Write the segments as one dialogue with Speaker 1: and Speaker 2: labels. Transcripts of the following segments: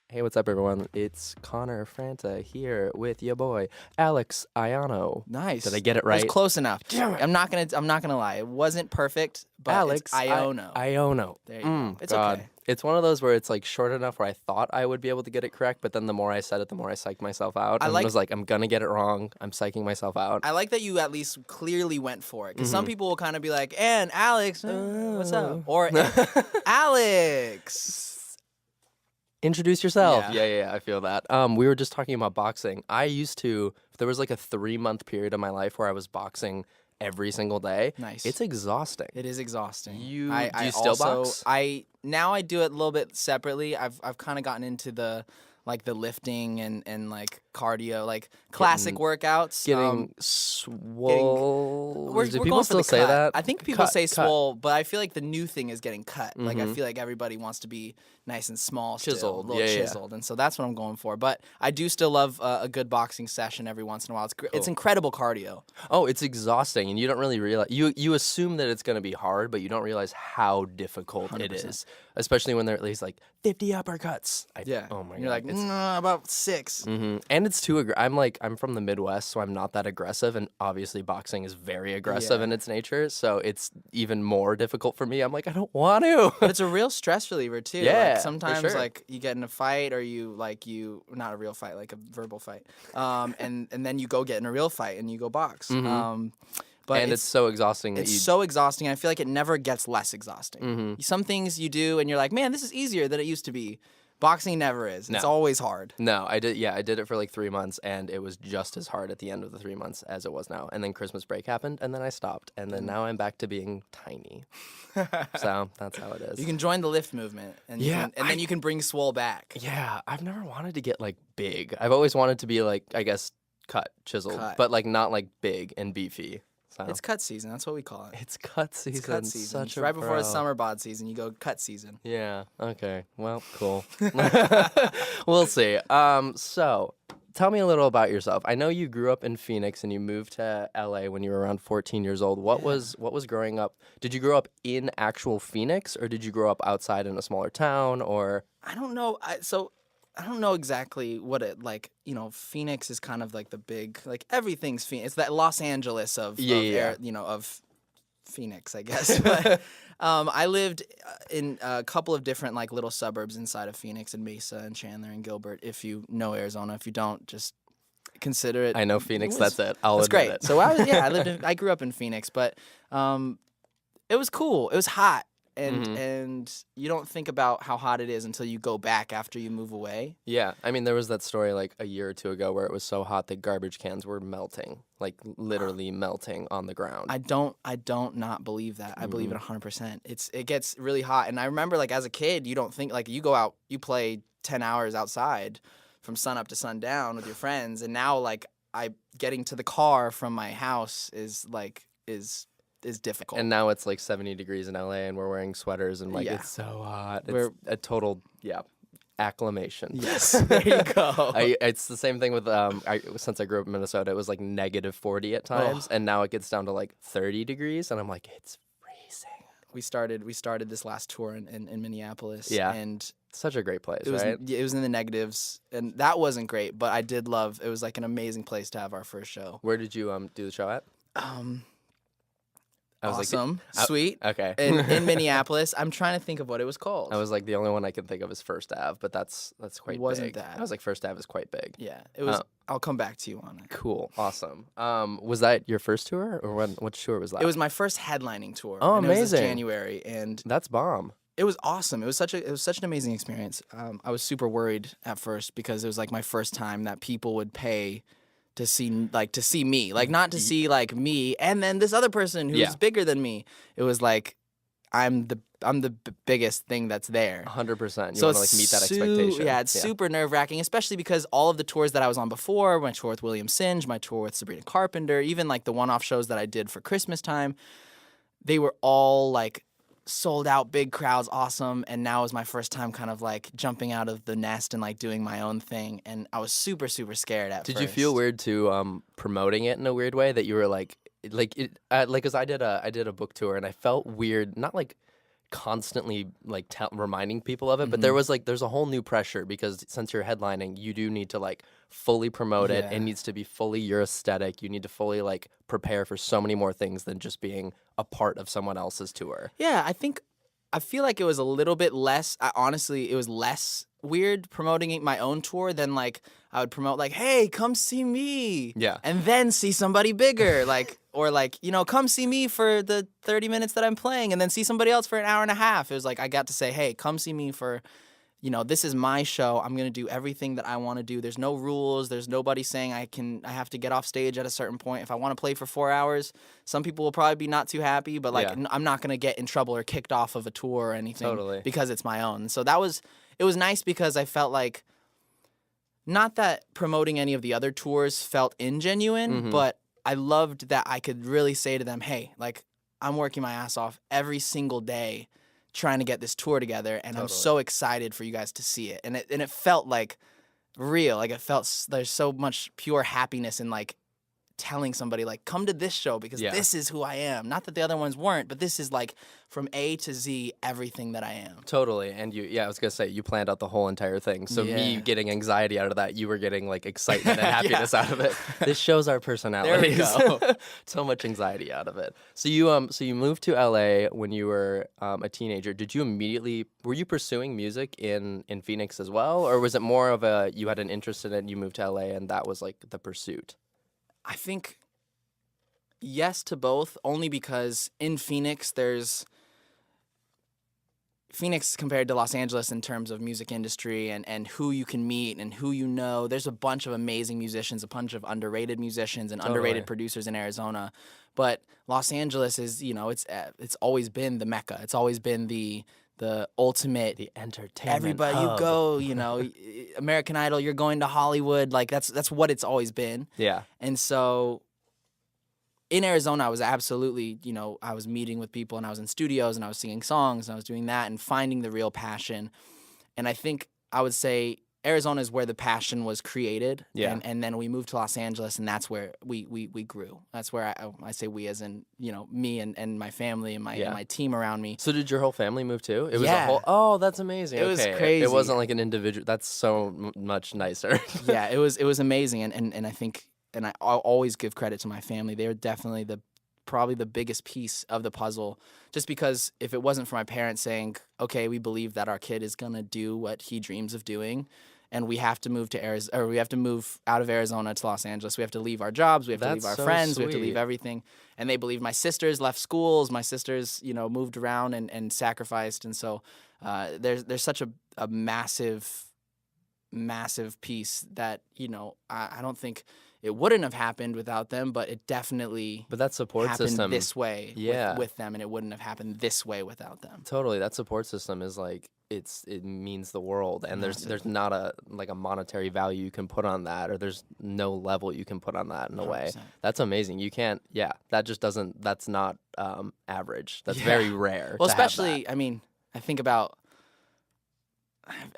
Speaker 1: Hey, what's up, everyone? It's Connor Franta here with your boy Alex Aiono.
Speaker 2: Nice.
Speaker 1: Did I get it
Speaker 2: It was
Speaker 1: right?
Speaker 2: close enough.
Speaker 1: Damn it.
Speaker 2: I'm not gonna lie. It wasn't perfect, but
Speaker 1: Alex
Speaker 2: it's Iono.
Speaker 1: Aiono.
Speaker 2: There you go. It's
Speaker 1: God.
Speaker 2: okay.
Speaker 1: It's one of those where it's like short enough where I thought I would be able to get it correct, but then the more I said it, the more I psyched myself out.
Speaker 2: I
Speaker 1: And
Speaker 2: like-
Speaker 1: was like, I'm gonna get it wrong. I'm psyching myself out.
Speaker 2: I like that you at least clearly went for it, because some people will kind of be like, "And Alex, what's up?" Or Alex.
Speaker 1: Introduce yourself.
Speaker 2: Yeah.
Speaker 1: Yeah, I feel that. We were just talking about boxing. I used to, there was like a 3-month period of my life where I was boxing every single day.
Speaker 2: Nice.
Speaker 1: It's exhausting.
Speaker 2: It is exhausting.
Speaker 1: Do you still
Speaker 2: also,
Speaker 1: box?
Speaker 2: Now I do it a little bit separately. I've kind of gotten into the lifting and like cardio, like classic workouts.
Speaker 1: Getting swole.
Speaker 2: We're
Speaker 1: Do
Speaker 2: going
Speaker 1: people
Speaker 2: for
Speaker 1: still
Speaker 2: the
Speaker 1: say
Speaker 2: cut.
Speaker 1: that?
Speaker 2: I think people say
Speaker 1: Cut.
Speaker 2: swole, but I feel like the new thing is getting cut. Like I feel like everybody wants to be nice and small, still,
Speaker 1: Chiseled.
Speaker 2: a little
Speaker 1: Yeah.
Speaker 2: chiseled, and so that's what I'm going for. But I do still love a good boxing session every once in a while. It's incredible cardio.
Speaker 1: Oh, it's exhausting, and you don't really realize. You assume that it's going to be hard, but you don't realize how difficult it
Speaker 2: 100%.
Speaker 1: is. Especially when they're at least like 50 uppercuts.
Speaker 2: Yeah.
Speaker 1: Oh my
Speaker 2: You're
Speaker 1: god.
Speaker 2: like, nah, about 6.
Speaker 1: And it's too. I'm from the Midwest, so I'm not that aggressive, and obviously boxing is very aggressive
Speaker 2: Yeah.
Speaker 1: in its nature. So it's even more difficult for me. I'm like, I don't want to.
Speaker 2: But it's a real stress reliever too.
Speaker 1: Yeah,
Speaker 2: Like
Speaker 1: for
Speaker 2: sometimes
Speaker 1: sure.
Speaker 2: like you get in a fight, or you not a real fight, like a verbal fight. And then you go get in a real fight and you go box. But
Speaker 1: and it's so exhausting that
Speaker 2: it's
Speaker 1: you.
Speaker 2: so exhausting. I feel like it never gets less exhausting.
Speaker 1: Mm-hmm.
Speaker 2: Some things you do and you're like, man, this is easier than it used to be. Boxing never is. It's
Speaker 1: No.
Speaker 2: always hard.
Speaker 1: No, I did. Yeah, I did it for like 3 months, and it was just as hard at the end of the 3 months as it was now. And then Christmas break happened, and then I stopped, and then now I'm back to being tiny. So that's how it is.
Speaker 2: You can join the lift movement, and then you can bring swole back.
Speaker 1: Yeah, I've never wanted to get like big. I've always wanted to be like, I guess, chiseled,
Speaker 2: Cut.
Speaker 1: but like not like big and beefy. So
Speaker 2: It's cut season. That's what we call it.
Speaker 1: it's cut season.
Speaker 2: It's cut season.
Speaker 1: Such
Speaker 2: It's
Speaker 1: a
Speaker 2: right before the
Speaker 1: pro.
Speaker 2: summer bod season. You go cut season.
Speaker 1: Yeah. Okay. Well, cool. We'll see. So tell me a little about yourself. I know you grew up in Phoenix and you moved to LA when you were around 14 years old. What was growing up? Did you grow up in actual Phoenix, or did you grow up outside in a smaller town, or?
Speaker 2: I don't know. I don't know exactly what it like. Phoenix is kind of like the big, like everything's Phoenix. It's that Los Angeles of of Phoenix, I guess. But I lived in a couple of different like little suburbs inside of Phoenix, and Mesa and Chandler and Gilbert. If you know Arizona, if you don't, just consider it.
Speaker 1: I know Phoenix.
Speaker 2: It was-
Speaker 1: That's it. I'll
Speaker 2: That's
Speaker 1: admit
Speaker 2: great.
Speaker 1: it.
Speaker 2: So I grew up in Phoenix, but it was cool. It was hot. And you don't think about how hot it is until you go back after you move away.
Speaker 1: Yeah, I mean, there was that story like a year or two ago where it was so hot that garbage cans were melting, like literally melting on the ground.
Speaker 2: I don't not believe that. I believe it 100%. It gets really hot, and I remember like as a kid, you don't think like you go out, you play 10 hours outside from sun up to sundown with your friends, and now like getting to the car from my house is difficult.
Speaker 1: And now it's like 70 degrees in LA, and we're wearing sweaters, and like
Speaker 2: Yeah.
Speaker 1: it's so hot. It's
Speaker 2: We're-
Speaker 1: a total acclamation.
Speaker 2: Yes, there you go.
Speaker 1: It's the same thing with since I grew up in Minnesota, it was like negative 40 at times, and now it gets down to like 30 degrees, and I'm like, it's freezing.
Speaker 2: We started this last tour in Minneapolis.
Speaker 1: Yeah.
Speaker 2: And
Speaker 1: Such a great place,
Speaker 2: it was
Speaker 1: right?
Speaker 2: it was in the negatives, and that wasn't great. But I did love. It was like an amazing place to have our first show.
Speaker 1: Where did you do the show at? I was
Speaker 2: Awesome, sweet.
Speaker 1: Okay.
Speaker 2: In Minneapolis, I'm trying to think of what it was called.
Speaker 1: I was like, the only one I can think of is First Ave, but that's quite
Speaker 2: Wasn't
Speaker 1: big.
Speaker 2: that.
Speaker 1: I was like, First Ave is quite big.
Speaker 2: Yeah, it was. I'll come back to you on it.
Speaker 1: Cool, awesome. Was that your first tour, or which tour was that?
Speaker 2: It was my first headlining tour.
Speaker 1: Oh,
Speaker 2: and It was
Speaker 1: amazing.
Speaker 2: this January, and
Speaker 1: That's bomb.
Speaker 2: it was awesome. It was such an amazing experience. I was super worried at first because it was like my first time that people would pay to see me, like not to see like me and then this other person who's
Speaker 1: Yeah.
Speaker 2: bigger than me. It was like I'm the biggest thing that's there.
Speaker 1: 100%. You
Speaker 2: So
Speaker 1: want to
Speaker 2: it's
Speaker 1: like meet that expectation.
Speaker 2: Yeah, it's super nerve-wracking, especially because all of the tours that I was on before, my tour with William Singe, my tour with Sabrina Carpenter, even like the one-off shows that I did for Christmas time, they were all like sold out, big crowds, awesome. And now is my first time kind of like jumping out of the nest and like doing my own thing. And I was super, super scared at first.
Speaker 1: Did you feel weird too promoting it in a weird way that you were like 'cause I did a book tour and I felt weird, not like constantly like reminding people of it, but there's a whole new pressure because since you're headlining, you do need to like fully promote it. It needs to be fully your aesthetic. You need to fully like prepare for so many more things than just being a part of someone else's tour.
Speaker 2: Yeah, I feel like it was a little bit less. Honestly, it was less weird promoting my own tour than like I would promote like, hey, come see me.
Speaker 1: Yeah.
Speaker 2: And then see somebody bigger, like, or like, come see me for the 30 minutes that I'm playing, and then see somebody else for an hour and a half. It was like I got to say, hey, come see me for. This is my show. I'm going to do everything that I want to do. There's no rules. There's nobody saying I have to get off stage at a certain point. If I want to play for 4 hours, some people will probably be not too happy, but like I'm not going to get in trouble or kicked off of a tour or anything because it's my own. So it was nice because I felt like not that promoting any of the other tours felt ingenuine, but I loved that I could really say to them, hey, like I'm working my ass off every single day trying to get this tour together, and I'm so excited for you guys to see it. And it felt like real. Like it felt there's so much pure happiness in like telling somebody like, come to this show because this is who I am. Not that the other ones weren't, but this is like from A to Z everything that I am.
Speaker 1: Totally. And I was gonna say you planned out the whole entire thing. So me getting anxiety out of that, you were getting like excitement and happiness out of it. This shows our personalities.
Speaker 2: There we go.
Speaker 1: So much anxiety out of it. So you moved to LA when you were a teenager. Did you were you pursuing music in Phoenix as well, or was it more of you had an interest in it and you moved to LA and that was like the pursuit?
Speaker 2: I think yes to both, only because in Phoenix Phoenix compared to Los Angeles in terms of music industry and who you can meet and who you know. There's a bunch of amazing musicians, a bunch of underrated musicians and underrated producers in Arizona. But Los Angeles is, it's always been the Mecca. It's always been the ultimate,
Speaker 1: the entertainment
Speaker 2: everybody
Speaker 1: hub.
Speaker 2: You go, American Idol, you're going to Hollywood, like that's what it's always been.
Speaker 1: Yeah.
Speaker 2: And so in Arizona, I was absolutely, I was meeting with people and I was in studios and I was singing songs and I was doing that and finding the real passion. And I think I would say Arizona is where the passion was created.
Speaker 1: Yeah.
Speaker 2: And then we moved to Los Angeles, and that's where we grew. That's where I say we as in, me and my family and my team around me.
Speaker 1: So did your whole family move too? It was
Speaker 2: Yeah.
Speaker 1: a whole, oh, that's amazing.
Speaker 2: It was crazy.
Speaker 1: It wasn't like an individual. That's so much nicer.
Speaker 2: Yeah, it was amazing. And I think, and I always give credit to my family. They were definitely probably the biggest piece of the puzzle, just because if it wasn't for my parents saying, okay, we believe that our kid is going to do what he dreams of doing, and we have to move to Arizona, or we have to move out of Arizona to Los Angeles. We have to leave our jobs. We have to leave our friends. We have to leave everything. And they believe my sisters left schools. My sisters, moved around and sacrificed. And so there's such a massive, massive piece that, I don't think it wouldn't have happened without them, but it definitely
Speaker 1: But that support
Speaker 2: happened
Speaker 1: system
Speaker 2: this way with them, and it wouldn't have happened this way without them.
Speaker 1: Totally. That support system is like it means the world, and there's not a monetary value you can put on that, or there's no level you can put on that in a way.
Speaker 2: 100%.
Speaker 1: That's amazing. You can't. Yeah, that just doesn't. That's not average. That's very rare.
Speaker 2: Well,
Speaker 1: to have
Speaker 2: especially
Speaker 1: that.
Speaker 2: I mean, I think about.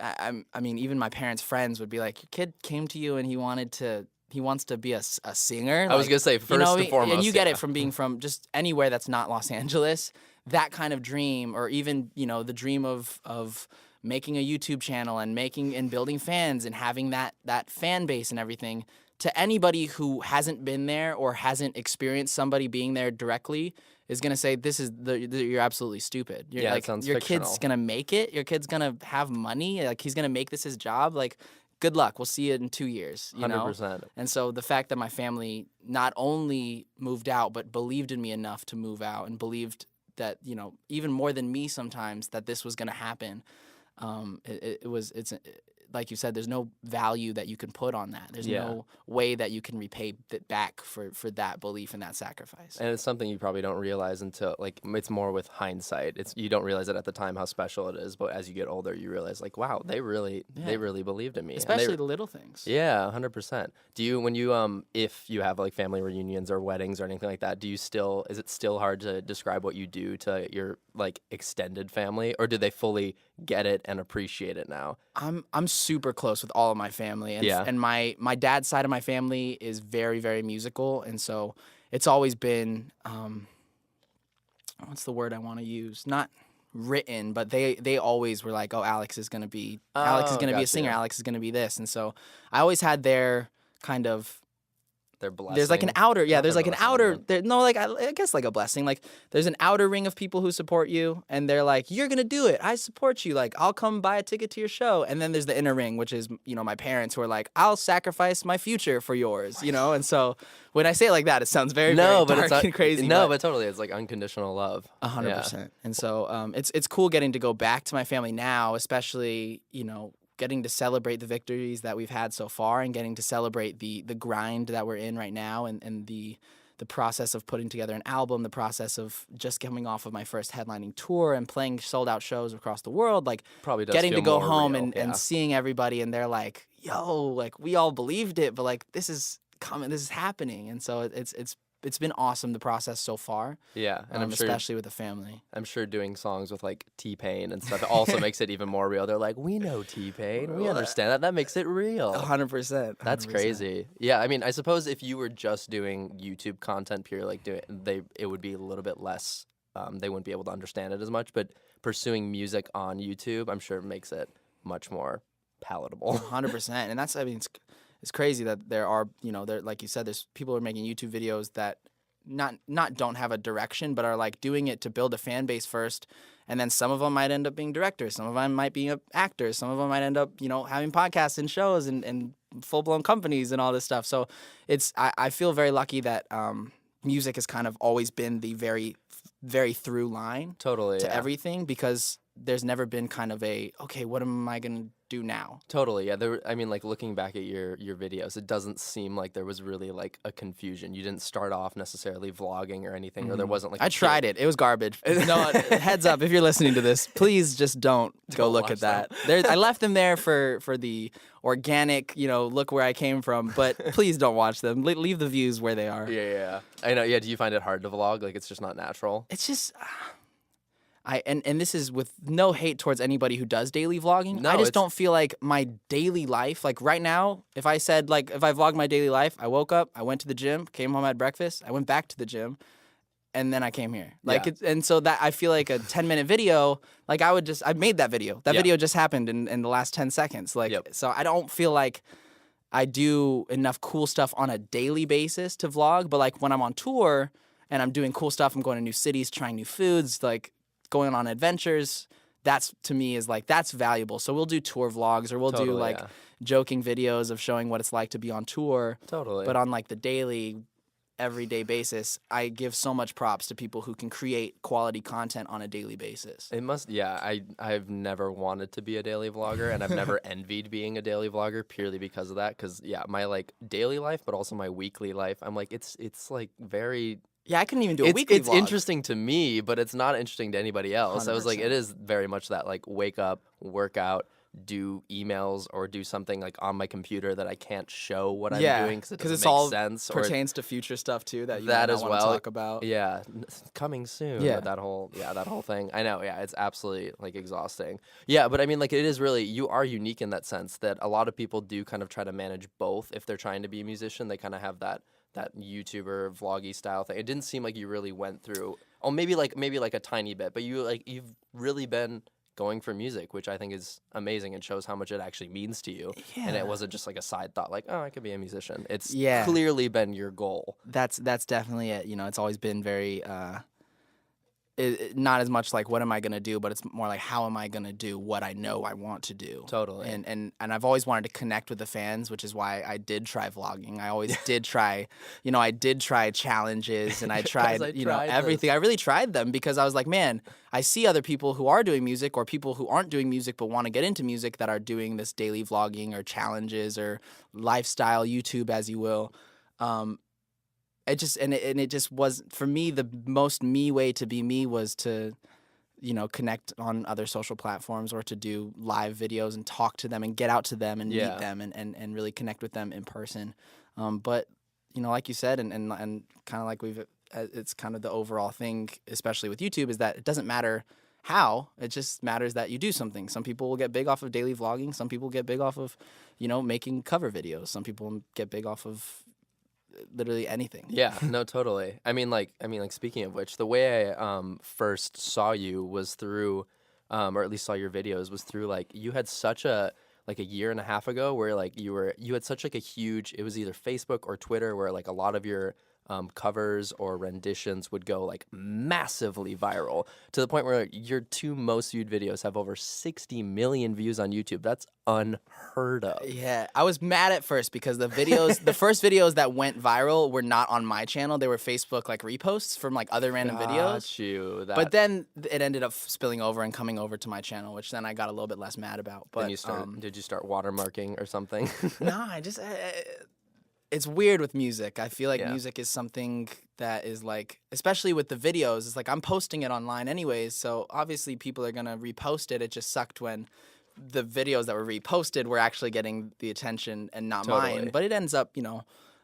Speaker 2: I mean, even my parents' friends would be like, "Your kid came to you and he wants to be a singer."
Speaker 1: I was gonna say first and foremost,
Speaker 2: and you get it from being from just anywhere that's not Los Angeles. That kind of dream, or even the dream of making a YouTube channel and building fans and having that fan base and everything. To anybody who hasn't been there or hasn't experienced somebody being there directly, is gonna say you're absolutely stupid. You're
Speaker 1: that sounds
Speaker 2: your
Speaker 1: fictional.
Speaker 2: kid's gonna make it. Your kid's gonna have money. Like he's gonna make this his job. Like, good luck. We'll see you in 2 years.
Speaker 1: 100%.
Speaker 2: And so the fact that my family not only moved out, but believed in me enough to move out, and believed that even more than me sometimes, that this was gonna happen. It's like you said, there's no value that you can put on that. There's no way that you can repay it back for that belief and that sacrifice.
Speaker 1: And it's something you probably don't realize until, like, it's more with hindsight. You don't realize it at the time how special it is, but as you get older, you realize, like, wow, they really believed in me.
Speaker 2: Especially the little things.
Speaker 1: Yeah, 100%. Do you, when you, if you have like family reunions or weddings or anything like that, is it still hard to describe what you do to your like extended family, or do they fully get it and appreciate it now?
Speaker 2: I'm super close with all of my family, and my dad's side of my family is very, very musical, and so it's always been what's the word I want to use? Not written, but they always were like, oh, Alex is gonna be a singer, Alex is gonna be this, and so I always had their kind of.
Speaker 1: Their blessing.
Speaker 2: There's like an outer,
Speaker 1: Not
Speaker 2: there's
Speaker 1: their
Speaker 2: like an
Speaker 1: blessing,
Speaker 2: outer,
Speaker 1: but-
Speaker 2: I guess like a blessing. Like there's an outer ring of people who support you, and they're like, you're gonna do it. I support you. Like I'll come buy a ticket to your show. And then there's the inner ring, which is my parents who are like, I'll sacrifice my future for yours. And so when I say it like that, it sounds very dark and crazy.
Speaker 1: But totally, it's like unconditional love.
Speaker 2: 100%. And so it's cool getting to go back to my family now, especially getting to celebrate the victories that we've had so far and getting to celebrate the grind that we're in right now and the process of putting together an album, the process of just coming off of my first headlining tour and playing sold out shows across the world, like
Speaker 1: probably does
Speaker 2: getting
Speaker 1: feel
Speaker 2: to go
Speaker 1: more
Speaker 2: home
Speaker 1: real,
Speaker 2: and seeing everybody and they're like, yo, like we all believed it, but like this is coming, this is happening. And so it's been awesome, the process so far.
Speaker 1: Yeah, and I'm sure,
Speaker 2: especially with the family.
Speaker 1: I'm sure doing songs with like T-Pain and stuff also makes it even more real. They're like, we know T-Pain, we understand that. That makes it real.
Speaker 2: 100%.
Speaker 1: That's crazy. Yeah, I mean, I suppose if you were just doing YouTube content, pure like it would be a little bit less. They wouldn't be able to understand it as much. But pursuing music on YouTube, I'm sure makes it much more palatable.
Speaker 2: 100%, and that's it's crazy that there are, there, like you said, there's people who are making YouTube videos that not don't have a direction, but are like doing it to build a fan base first. And then some of them might end up being directors. Some of them might be actors. Some of them might end up, having podcasts and shows and full-blown companies and all this stuff. So I feel very lucky that music has kind of always been the very, very through line to everything, because there's never been kind of okay, what am I going to do now?
Speaker 1: Totally, yeah. I mean, like looking back at your videos, it doesn't seem like there was really like a confusion. You didn't start off necessarily vlogging or anything, or there wasn't like.
Speaker 2: I tried it. It was garbage. No, heads up, if you're listening to this, please just don't go look at that. I left them there for the organic, look where I came from. But please don't watch them. Leave the views where they are.
Speaker 1: Yeah. I know. Yeah. Do you find it hard to vlog? Like it's just not natural.
Speaker 2: It's just. And this is with no hate towards anybody who does daily vlogging.
Speaker 1: No,
Speaker 2: I just don't feel like my daily life, like right now, if I vlogged my daily life, I woke up, I went to the gym, came home, had breakfast, I went back to the gym, and then I came here. And so that I feel like a 10-minute video, like I made that video. That video just happened in the last 10 seconds. So I don't feel like I do enough cool stuff on a daily basis to vlog, but like when I'm on tour and I'm doing cool stuff, I'm going to new cities, trying new foods, like going on adventures, that's to me is like that's valuable. So we'll do tour vlogs or we'll do like joking videos of showing what it's like to be on tour.
Speaker 1: Totally.
Speaker 2: But on like the daily, everyday basis, I give so much props to people who can create quality content on a daily basis.
Speaker 1: It must, I've never wanted to be a daily vlogger, and I've never envied being a daily vlogger purely because of that. Because my like daily life, but also my weekly life, I'm like it's like very.
Speaker 2: Yeah, I couldn't even do a weekly vlog.
Speaker 1: It's interesting to me, but it's not interesting to anybody else. 100%. I was like, it is very much that like wake up, work out, do emails, or do something like on my computer that I can't show what I'm doing because it doesn't make sense.
Speaker 2: Pertains to future stuff too that you
Speaker 1: that
Speaker 2: might
Speaker 1: as
Speaker 2: not
Speaker 1: well.
Speaker 2: want to talk about.
Speaker 1: Yeah, coming soon.
Speaker 2: Yeah,
Speaker 1: that whole thing. I know. Yeah, it's absolutely like exhausting. Yeah, but I mean, like it is really, you are unique in that sense that a lot of people do kind of try to manage both if they're trying to be a musician. They kind of have that YouTuber vloggy style thing. It didn't seem like you really went through. Oh, maybe like a tiny bit, but you've really been going for music, which I think is amazing and shows how much it actually means to you. Yeah. And it wasn't just like a side thought, like, oh, I could be a musician. It's clearly been your goal.
Speaker 2: That's definitely it. It's always been very. Not as much like what am I gonna do, but it's more like how am I gonna do what I know I want to do.
Speaker 1: Totally.
Speaker 2: And I've always wanted to connect with the fans, which is why I did try vlogging. I always did try, I did try challenges and I tried, everything. I really tried them because I was like, man, I see other people who are doing music or people who aren't doing music but want to get into music that are doing this daily vlogging or challenges or lifestyle YouTube, as you will. It just was, for me, the most me way to be me was to, connect on other social platforms or to do live videos and talk to them and get out to them and meet them and really connect with them in person. But, like you said, and kind of like it's kind of the overall thing, especially with YouTube, is that it doesn't matter how, it just matters that you do something. Some people will get big off of daily vlogging. Some people get big off of, making cover videos. Some people get big off of literally anything.
Speaker 1: Yeah, no, totally. I mean, speaking of which, the way I first saw you was through, or at least saw your videos was through like you had such a like a year and a half ago where like you had such like a huge, it was either Facebook or Twitter where like a lot of your covers or renditions would go like massively viral to the point where your two most viewed videos have over 60 million views on YouTube. That's unheard of.
Speaker 2: Yeah, I was mad at first because the first videos that went viral were not on my channel. They were Facebook like reposts from like other random videos.
Speaker 1: You.
Speaker 2: But then it ended up spilling over and coming over to my channel, which then I got a little bit less mad about. But
Speaker 1: then did you start watermarking or something?
Speaker 2: Nah, I just it's weird with music. I feel like music is something that is like, especially with the videos, it's like I'm posting it online anyways, so obviously people are gonna repost it. It just sucked when the videos that were reposted were actually getting the attention and not mine. But it ends up,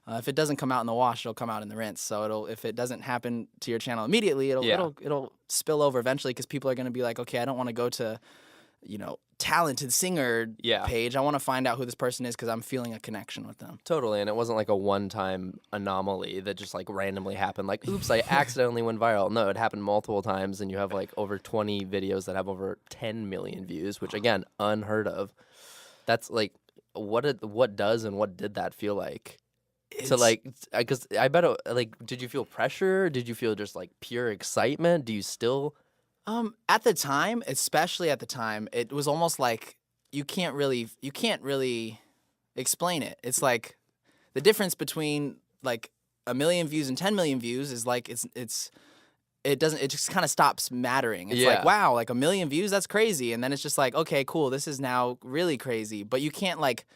Speaker 2: if it doesn't come out in the wash, it'll come out in the rinse. So if it doesn't happen to your channel immediately, it'll spill over eventually because people are gonna be like, okay, I don't want to go to talented singer page. I want to find out who this person is because I'm feeling a connection with them.
Speaker 1: Totally, and it wasn't like a one-time anomaly that just like randomly happened. Like, oops, I accidentally went viral. No, it happened multiple times, and you have like over 20 videos that have over 10 million views, which again, unheard of. That's like, what does and what did that feel like? So like, because I bet did you feel pressure? Did you feel just like pure excitement? Do you still?
Speaker 2: At the time, especially at the time, it was almost like you can't really explain it. It's like the difference between like 1 million views and 10 million views is like it just kind of stops mattering. It's like, wow, like 1 million views, that's crazy. And then it's just like, okay, cool, this is now really crazy. But you can't like,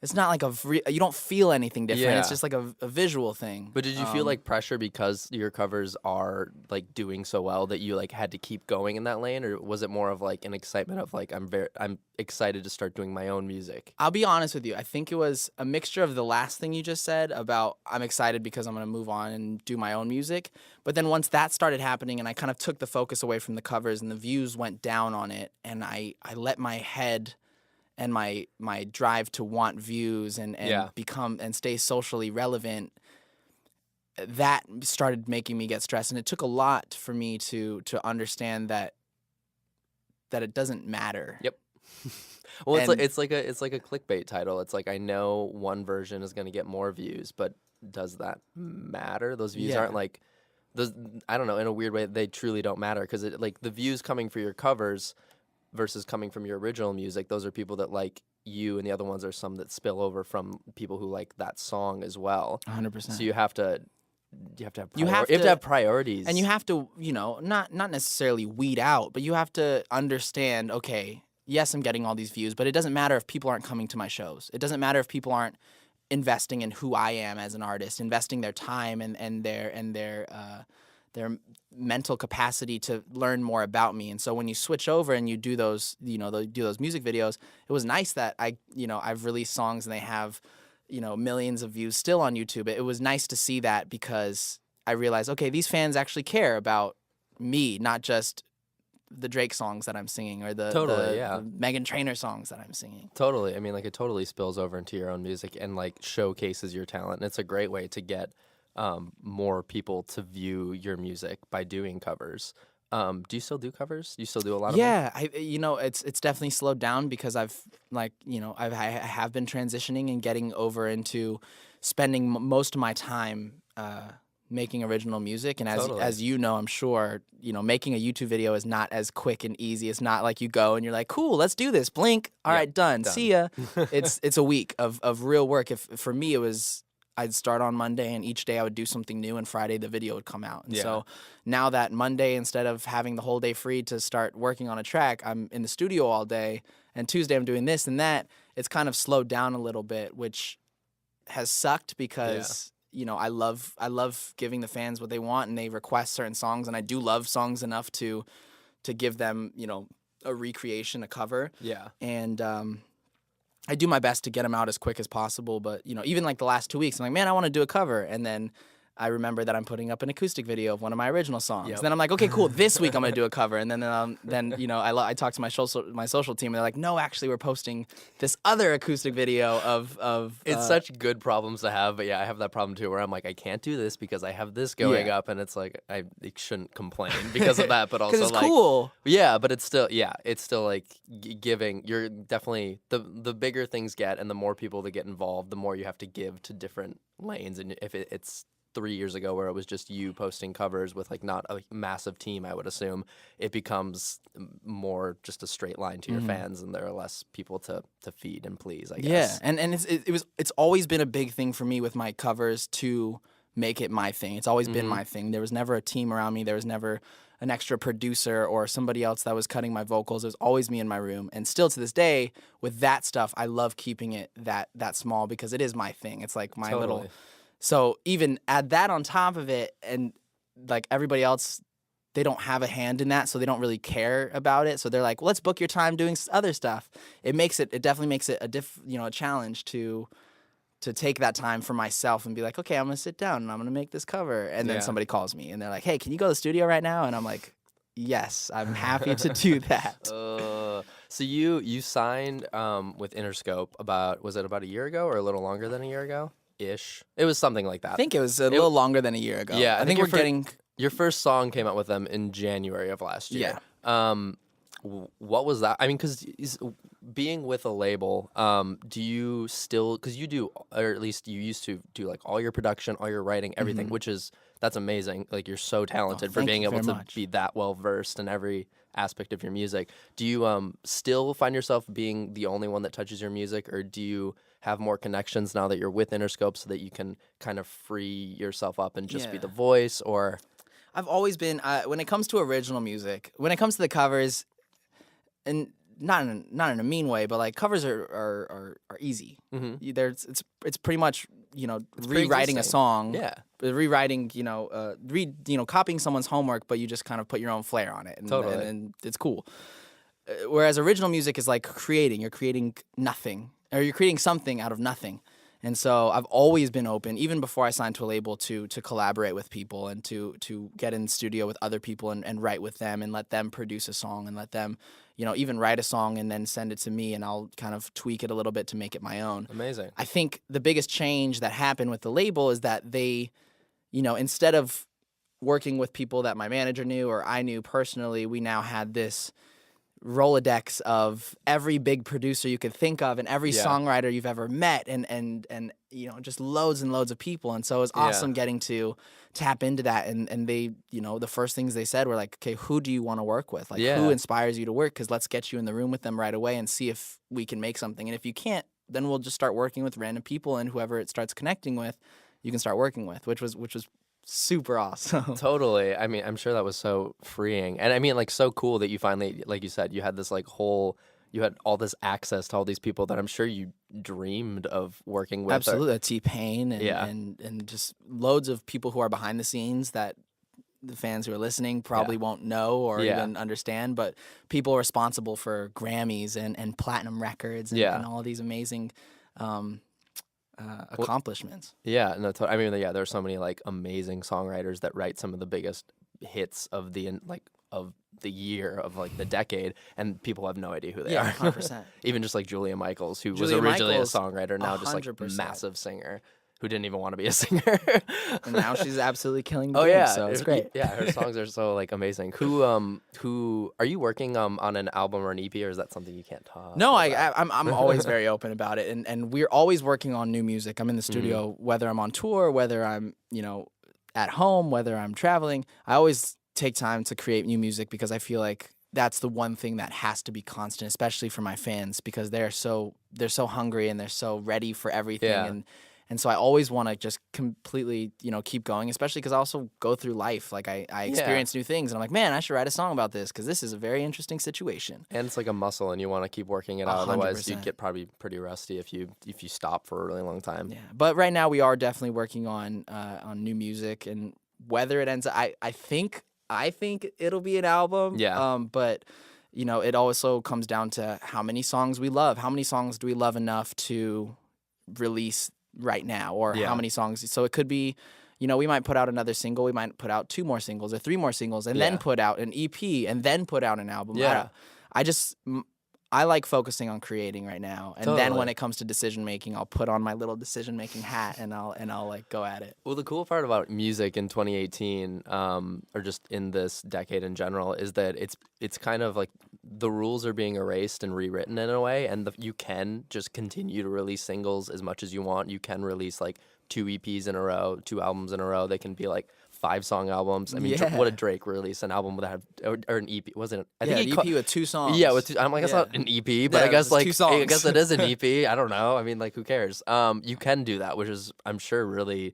Speaker 2: it's not like you don't feel anything different.
Speaker 1: Yeah.
Speaker 2: It's just like a visual thing.
Speaker 1: But did you feel like pressure because your covers are like doing so well that you like had to keep going in that lane, or was it more of like an excitement of like I'm excited to start doing my own music?
Speaker 2: I'll be honest with you. I think it was a mixture of the last thing you just said about I'm excited because I'm going to move on and do my own music. But then once that started happening and I kind of took the focus away from the covers and the views went down on it, and I let my head and my drive to want views and become and stay socially relevant, that started making me get stressed. And it took a lot for me to understand that it doesn't matter.
Speaker 1: Yep. Well, it's like a clickbait title. It's like, I know one version is going to get more views, but does that matter? Those views aren't like those. I don't know. In a weird way, they truly don't matter because like the views coming for your covers versus coming from your original music, those are people that like you, and the other ones are some that spill over from people who like that song as well.
Speaker 2: 100%.
Speaker 1: So you have to have priorities,
Speaker 2: and you have to not necessarily weed out, but you have to understand. Okay, yes, I'm getting all these views, but it doesn't matter if people aren't coming to my shows. It doesn't matter if people aren't investing in who I am as an artist, investing their time and their mental capacity to learn more about me. And so when you switch over and you do those, do those music videos, it was nice that I've released songs and they have, millions of views still on YouTube. It was nice to see that because I realized, okay, these fans actually care about me, not just the Drake songs that I'm singing or the Meghan Trainor songs that I'm singing.
Speaker 1: Totally. I mean, like it totally spills over into your own music and like showcases your talent. And it's a great way to get more people to view your music by doing covers. Do you still do covers? You still do a lot of them?
Speaker 2: Yeah, it's definitely slowed down because I have been transitioning and getting over into spending most of my time making original music. And as you know, I'm sure, making a YouTube video is not as quick and easy. It's not like you go and you're like, cool, let's do this. Blink. All right, done. See ya. It's a week of real work. For me, it was, I'd start on Monday, and each day I would do something new, and Friday the video would come out. And so now that Monday, instead of having the whole day free to start working on a track, I'm in the studio all day, and Tuesday I'm doing this and that. It's kind of slowed down a little bit, which has sucked because I love giving the fans what they want, and they request certain songs, and I do love songs enough to give them a recreation, a cover.
Speaker 1: Yeah.
Speaker 2: And I do my best to get them out as quick as possible, but even like the last 2 weeks, I'm like, man, I want to do a cover, and then I remember that I'm putting up an acoustic video of one of my original songs.
Speaker 1: Yep.
Speaker 2: Then I'm like, okay, cool. This week I'm gonna do a cover, and then I talked to my social team, and they're like, no, actually, we're posting this other acoustic video of.
Speaker 1: It's such good problems to have, but yeah, I have that problem too, where I'm like, I can't do this because I have this going up, and it's like I shouldn't complain because of that, but also
Speaker 2: it's
Speaker 1: like
Speaker 2: cool.
Speaker 1: Yeah, but it's still like giving. You're definitely the bigger things get, and the more people that get involved, the more you have to give to different lanes, and if it's 3 years ago where it was just you posting covers with like not a massive team, I would assume it becomes more just a straight line to your fans, and there are less people to feed and please, I guess.
Speaker 2: Yeah, and it's always been a big thing for me with my covers to make it my thing. It's always been my thing. There was never a team around me. There was never an extra producer or somebody else that was cutting my vocals. It was always me in my room. And still to this day, with that stuff, I love keeping it that small because it is my thing. It's like my little. So even add that on top of it, and like everybody else, they don't have a hand in that, so they don't really care about it. So they're like, well, let's book your time doing other stuff. It definitely makes it a challenge to take that time for myself and be like, okay, I'm gonna sit down and I'm gonna make this cover. And then somebody calls me and they're like, hey, can you go to the studio right now? And I'm like, yes, I'm happy to do that.
Speaker 1: So you signed with Interscope was it about a year ago or a little longer than a year ago? Ish. It was something like that.
Speaker 2: I think it was a little longer than a year ago.
Speaker 1: Yeah,
Speaker 2: I think we're getting.
Speaker 1: Your first song came out with them in January of last year.
Speaker 2: Yeah.
Speaker 1: What was that? I mean, because being with a label, do you still, because you do, or at least you used to do like all your production, all your writing, everything, that's amazing. Like you're so talented for being able to be that well versed in every aspect of your music. Do you still find yourself being the only one that touches your music, or do you have more connections now that you're with Interscope so that you can kind of free yourself up and just be the voice? Or
Speaker 2: I've always been when it comes to original music, when it comes to the covers, and not in a mean way, but like covers are easy. It's pretty much rewriting a song, rewriting copying someone's homework, but you just kind of put your own flair on it, and it's cool. Whereas original music is like creating. You're creating nothing, or you're creating something out of nothing. And so I've always been open, even before I signed to a label, to collaborate with people and to get in the studio with other people and write with them and let them produce a song and let them, even write a song and then send it to me, and I'll kind of tweak it a little bit to make it my own.
Speaker 1: Amazing.
Speaker 2: I think the biggest change that happened with the label is that they, instead of working with people that my manager knew or I knew personally, we now had this Rolodex of every big producer you could think of and every songwriter you've ever met and just loads and loads of people. And so it was awesome getting to tap into that. And they, the first things they said were like, okay, who do you want to work with? Like who inspires you to work? Because let's get you in the room with them right away and see if we can make something. And if you can't, then we'll just start working with random people, and whoever it starts connecting with, you can start working with, which was super awesome.
Speaker 1: Totally. I mean, I'm sure that was so freeing. And I mean, like, so cool that you finally, like you said, you had this you had all this access to all these people that I'm sure you dreamed of working with.
Speaker 2: Absolutely. T-Pain and just loads of people who are behind the scenes that the fans who are listening probably won't know or even understand, but people responsible for Grammys and platinum records and all these amazing accomplishments.
Speaker 1: Yeah, no, I mean, there are so many like amazing songwriters that write some of the biggest hits of the year of like the decade, and people have no idea who they are.
Speaker 2: 100%.
Speaker 1: Even just like Julia Michaels, who was originally a songwriter, now just like a massive singer who didn't even want to be a singer.
Speaker 2: And now she's absolutely killing the game, so it's great.
Speaker 1: Yeah, her songs are so like amazing. Who are you working on an album or an EP, or is that something you can't talk
Speaker 2: No,
Speaker 1: about?
Speaker 2: I'm always very open about it, and we're always working on new music. I'm in the studio, whether I'm on tour, whether I'm at home, whether I'm traveling. I always take time to create new music because I feel like that's the one thing that has to be constant, especially for my fans, because they're so hungry and they're so ready for everything. And so I always want to just completely, keep going, especially because I also go through life. Like I experience new things, and I'm like, man, I should write a song about this because this is a very interesting situation.
Speaker 1: And it's like a muscle, and you want to keep working it out. 100%. Otherwise, you'd get probably pretty rusty if you stop for a really long time.
Speaker 2: Yeah, but right now we are definitely working on new music, and whether it ends, I think it'll be an album.
Speaker 1: Yeah.
Speaker 2: But it also comes down to how many songs we love. How many songs do we love enough to release right now, or how many songs? So it could be, you know, we might put out another single, we might put out 2 more singles or 3 more singles, and then put out an EP, and then put out an album.
Speaker 1: Yeah.
Speaker 2: I like focusing on creating right now, and then when it comes to decision making, I'll put on my little decision making hat and I'll like go at it.
Speaker 1: Well, the cool part about music in 2018, or just in this decade in general, is that it's kind of like the rules are being erased and rewritten in a way, and you can just continue to release singles as much as you want. You can release like 2 EPs in a row, 2 albums in a row. They can be like 5-song albums. I mean, what did Drake release? An album that had or an EP? Wasn't it? I think
Speaker 2: an EP with 2 songs.
Speaker 1: Yeah, with 2, I'm like, it's not an EP, but I guess like
Speaker 2: 2 songs.
Speaker 1: I guess it is an EP. I don't know. I mean, like, who cares? You can do that, which is, I'm sure, really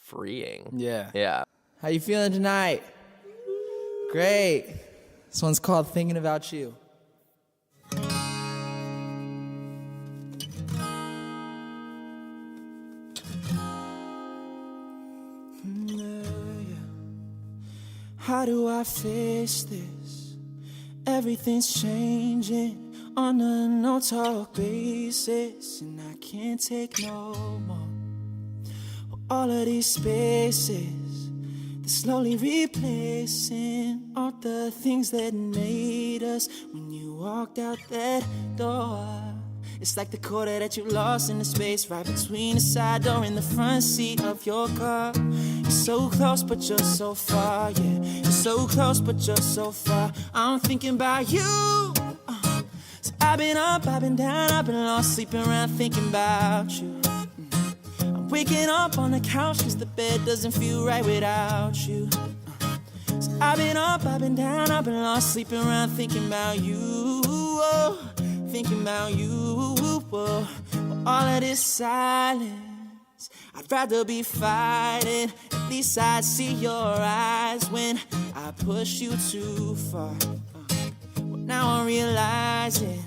Speaker 1: freeing. Yeah.
Speaker 2: How you feeling tonight? Great. This one's called Thinking About You. How do I face this? Everything's changing on a no-talk basis, and I can't take no more. All of these spaces, they're slowly replacing all the things that made us when you walked out that door. It's like the quarter that you lost in the space right between the side door and the front seat of your car. You're so close, but you're so far, yeah. You're so close, but you're so far. I'm thinking about you. So I've been up, I've been down, I've been lost, sleeping around thinking about you. I'm waking up on the couch cause the bed doesn't feel right without you. So I've been up, I've been down, I've been lost, sleeping around thinking about you. Thinking about you, for all of this silence. I'd rather be fighting. At least I see your eyes when I push you too far. Well, now I'm realizing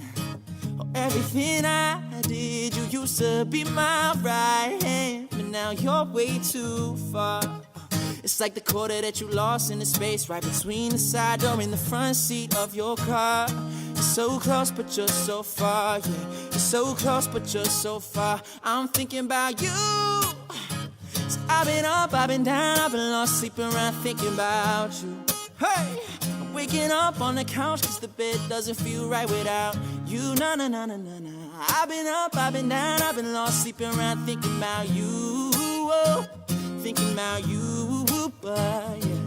Speaker 2: everything I did. You used to be my right hand, but now you're way too far. It's like the quarter that you lost in the space right between the side door and the front seat of your car. You're so close, but you're so far, yeah. You're so close, but you're so far. I'm thinking about you. So I've been up, I've been down, I've been lost, sleeping around thinking about you. Hey, I'm waking up on the couch cause the bed doesn't feel right without you. Na na na na na na. I've been up, I've been down, I've been lost, sleeping around thinking about you. Oh, thinking about you, but yeah.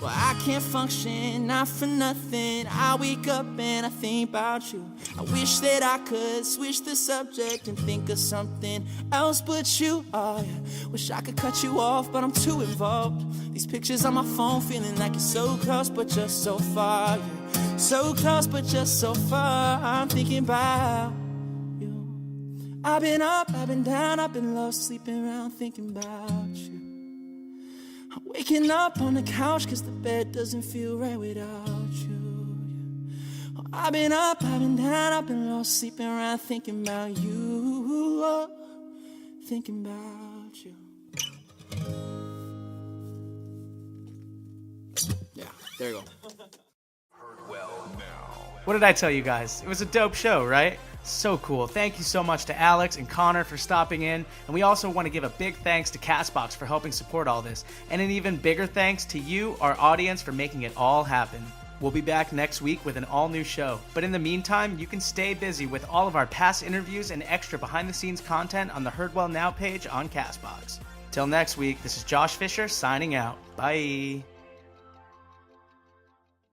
Speaker 2: Well, I can't function, not for nothing. I wake up and I think about you. I wish that I could switch the subject and think of something else but you. Oh, yeah. Wish I could cut you off, but I'm too involved. These pictures on my phone feeling like it's so close, but just so far. Yeah. So close, but just so far. I'm thinking about you. I've been up, I've been down, I've been lost, sleeping around thinking about you. I'm waking up on the couch cause the bed doesn't feel right without you. Oh, I've been up, I've been down, I've been lost, sleeping around thinking about you. Oh, thinking about you. Yeah, there you go.
Speaker 3: What did I tell you guys? It was a dope show, right? So cool. Thank you so much to Alex and Connor for stopping in. And we also want to give a big thanks to CastBox for helping support all this. And an even bigger thanks to you, our audience, for making it all happen. We'll be back next week with an all-new show. But in the meantime, you can stay busy with all of our past interviews and extra behind-the-scenes content on the Heard Well Now page on CastBox. Till next week, this is Josh Fisher signing out. Bye.